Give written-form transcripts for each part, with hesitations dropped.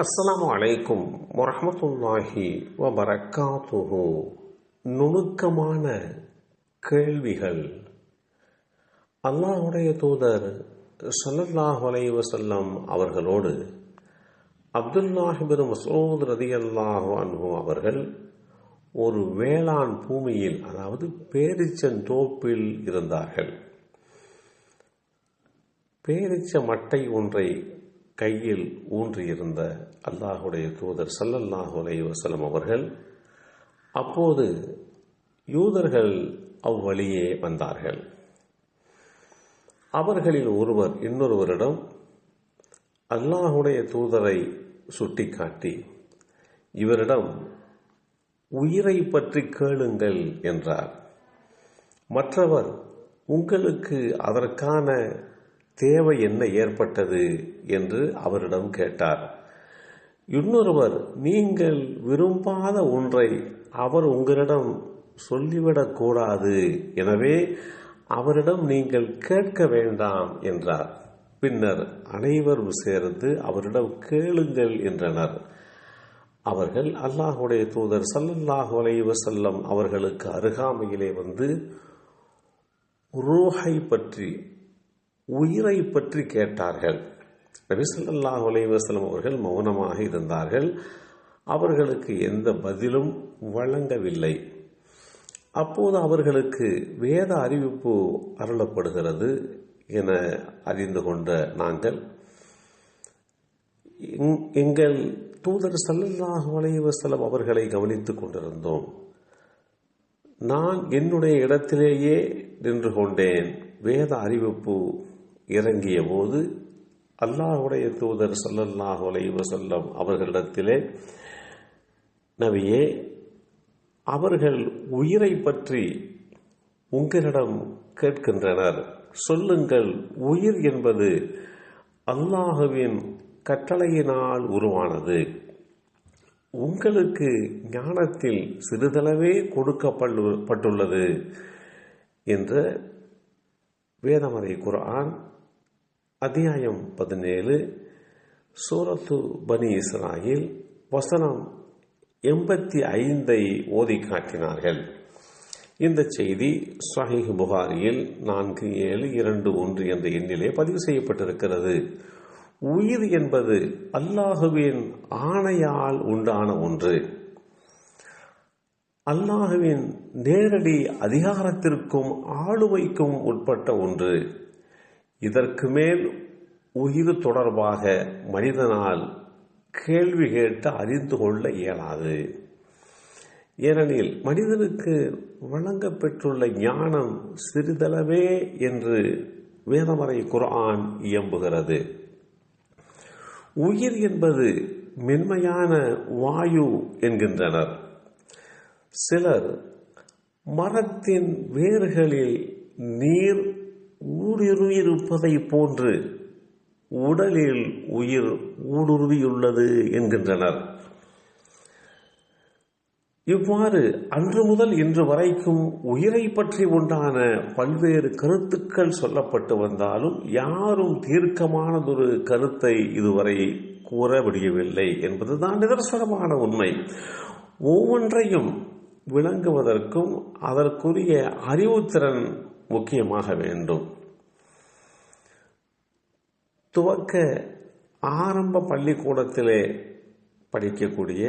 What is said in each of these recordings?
அஸ்ஸலாமு அலைக்கும் வரஹ்மத்துல்லாஹி வபரகாத்துஹு. நுணுக்கமான கேள்விகள். அல்லாஹ்வுடைய தூதர் ஸல்லல்லாஹு அலைஹி வஸல்லம் அவர்களோடு அப்துல்லாஹ் இப்னு மஸ்ஊத் ரலியல்லாஹு அன்ஹு அவர்கள் ஒரு வேளாண் பூமியில், அதாவது பேரிச்சந்தோப்பில் இருந்தார்கள். பேரிச்ச மட்டை ஒன்றை கையில் ஊன்றியிருந்த அல்லாஹுடைய தூதர் ஸல்லல்லாஹு அலைஹி வஸல்லம் அவர்கள் அப்போது யூதர்கள் அவ்வழியே வந்தார்கள். அவர்களில் ஒருவர் இன்னொருவரிடம் அல்லாஹுடைய தூதரை சுட்டிக்காட்டி இவரிடம் உயிரை பற்றி கேளுங்கள் என்றார். மற்றவர், உங்களுக்கு அதற்கான தேவை என்ன ஏற்பட்டது என்று அவரிடம் கேட்டார். இன்னொருவர், நீங்கள் விரும்பாத ஒன்றை அவர் உங்களிடம் சொல்லிவிடக் கூடாது, எனவே அவரிடம் நீங்கள் கேட்க வேண்டாம் என்றார். பின்னர் அனைவரும் சேர்ந்து அவரிடம் கேளுங்கள் என்றனர். அவர்கள் அல்லாஹுடைய தூதர் ஸல்லல்லாஹு அலைஹி வஸல்லம் அவர்களுக்கு அருகாமையிலே வந்து ரூஹை பற்றி, உயிரை பற்றி கேட்டார்கள். நபி ஸல்லல்லாஹு அலைஹி வஸல்லம் அவர்கள் மௌனமாக இருந்தார்கள். அவர்களுக்கு எந்த பதிலும் வழங்கவில்லை. அப்போது அவர்களுக்கு வேத அறிவிப்பு அருளப்படுகிறது என அறிந்து கொண்ட நாங்கள், எங்கள் தூதர் ஸல்லல்லாஹு அலைஹி வஸல்லம் அவர்களை கவனித்துக் கொண்டிருந்தோம். நான் என்னுடைய இடத்திலேயே நின்று கொண்டேன். வேத அறிவிப்பு இறங்கிய போது அல்லாஹுடைய தூதர் ஸல்லல்லாஹு அலைஹி வஸல்லம் அவர்களிடத்திலே, நபியே, அவர்கள் உயிரை பற்றி உங்களிடம் கேட்கின்றனர், சொல்லுங்கள், உயிர் என்பது அல்லாஹுவின் கட்டளையினால் உருவானது, உங்களுக்கு ஞானத்தில் சிறிதளவே கொடுக்கப்பட்டுள்ளது என்ற வேதமறை குர்ஆன் அத்தியாயம் 17 சூரத்து பனி இஸ்ராயில் வசனம் 85 ஓதி காட்டினார்கள். இந்த செய்தி ஸஹீஹ் புகாரியில் 4721 என்ற எண்ணிலே பதிவு செய்யப்பட்டிருக்கிறது. உயிர் என்பது அல்லாஹுவின் ஆணையால் உண்டான ஒன்று, அல்லாஹுவின் நேரடி அதிகாரத்திற்கும் ஆளுமைக்கும் உட்பட்ட ஒன்று. இதற்கு மேல் உயிர் தொடர்பாக மனிதனால் கேள்வி கேட்டு அறிந்து கொள்ள இயலாது. ஏனெனில் மனிதனுக்கு வழங்கப்பெற்றுள்ள ஞானம் சிறிதளவே என்று வேதமறை குர்ஆன் இயம்புகிறது. உயிர் என்பது மென்மையான வாயு என்கின்றனர். சிலர் மரத்தின் வேர்களில் நீர் ஊடுருவியிருப்பதை போன்று உடலில் உயிர் ஊடுருவியுள்ளது என்கின்றனர். இவ்வாறு அன்று முதல் இன்று வரைக்கும் உயிரை பற்றி உண்டான பல்வேறு கருத்துக்கள் சொல்லப்பட்டு வந்தாலும் யாரும் தீர்க்கமானதொரு கருத்தை இதுவரை கூற முடியவில்லை என்பதுதான் நிதர்சனமான உண்மை. ஒவ்வொன்றையும் விளங்குவதற்கும் அதற்குரிய அறிவுத்திறன் முக்கியமாக வேண்டும். துவக்க ஆரம்ப பள்ளிக்கூடத்திலே படிக்கக்கூடிய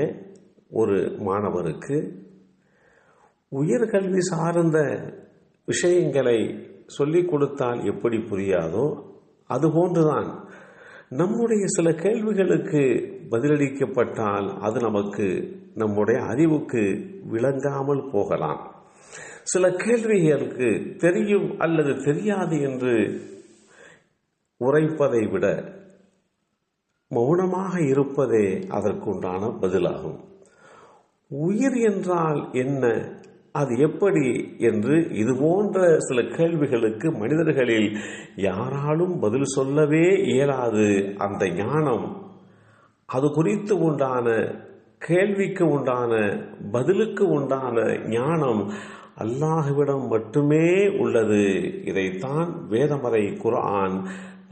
ஒரு மாணவருக்கு உயர்கல்வி சார்ந்த விஷயங்களை சொல்லிக் கொடுத்தால் எப்படி புரியாதோ அதுபோன்றுதான் நம்முடைய சில கேள்விகளுக்கு பதிலளிக்கப்பட்டால் அது நமக்கு, நம்முடைய அறிவுக்கு விளங்காமல் போகலாம். சில கேள்விகளுக்கு தெரியும் அல்லது தெரியாது என்று உரைப்பதை விட மௌனமாக இருப்பதே அதற்குண்டான பதிலாகும். உயிர் என்றால் என்ன, அது எப்படி என்று இதுபோன்ற சில கேள்விகளுக்கு மனிதர்களில் யாராலும் பதில் சொல்லவே இயலாது. அந்த ஞானம், அது குறித்து உண்டான கேள்விக்கு உண்டான பதிலுக்கு உண்டான ஞானம் அல்லாஹ்விடம் மட்டுமே உள்ளது. இதைத்தான் வேதமறை குர்ஆன்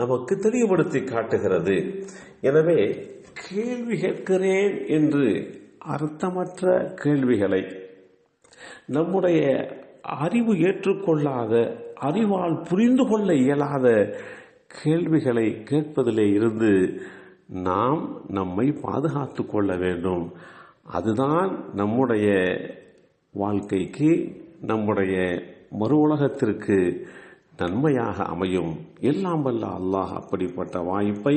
நமக்கு தெளிவுபடுத்தி காட்டுகிறது. எனவே கேள்வி கேட்கிறேன் என்று அர்த்தமற்ற கேள்விகளை, நம்முடைய அறிவு ஏற்றுக்கொள்ளாத, அறிவால் புரிந்து கொள்ள இயலாத கேள்விகளை கேட்பதிலே இருந்து நாம் நம்மை பாதுகாத்து கொள்ள வேண்டும். அதுதான் நம்முடைய வாழ்க்கைக்கு, நம்முடைய மறு உலகத்திற்கு நன்மையாக அமையும். எல்லாம் வல்ல அல்லாஹ் அப்படிப்பட்ட வாய்ப்பை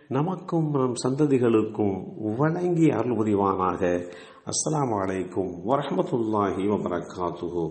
நமக்கும் நம் சந்ததிகளுக்கும் வழங்கி அருள் புரிவானாக. அஸ்ஸலாமு அலைக்கும் வரஹ்மத்துல்லாஹி வபரகாத்துஹு.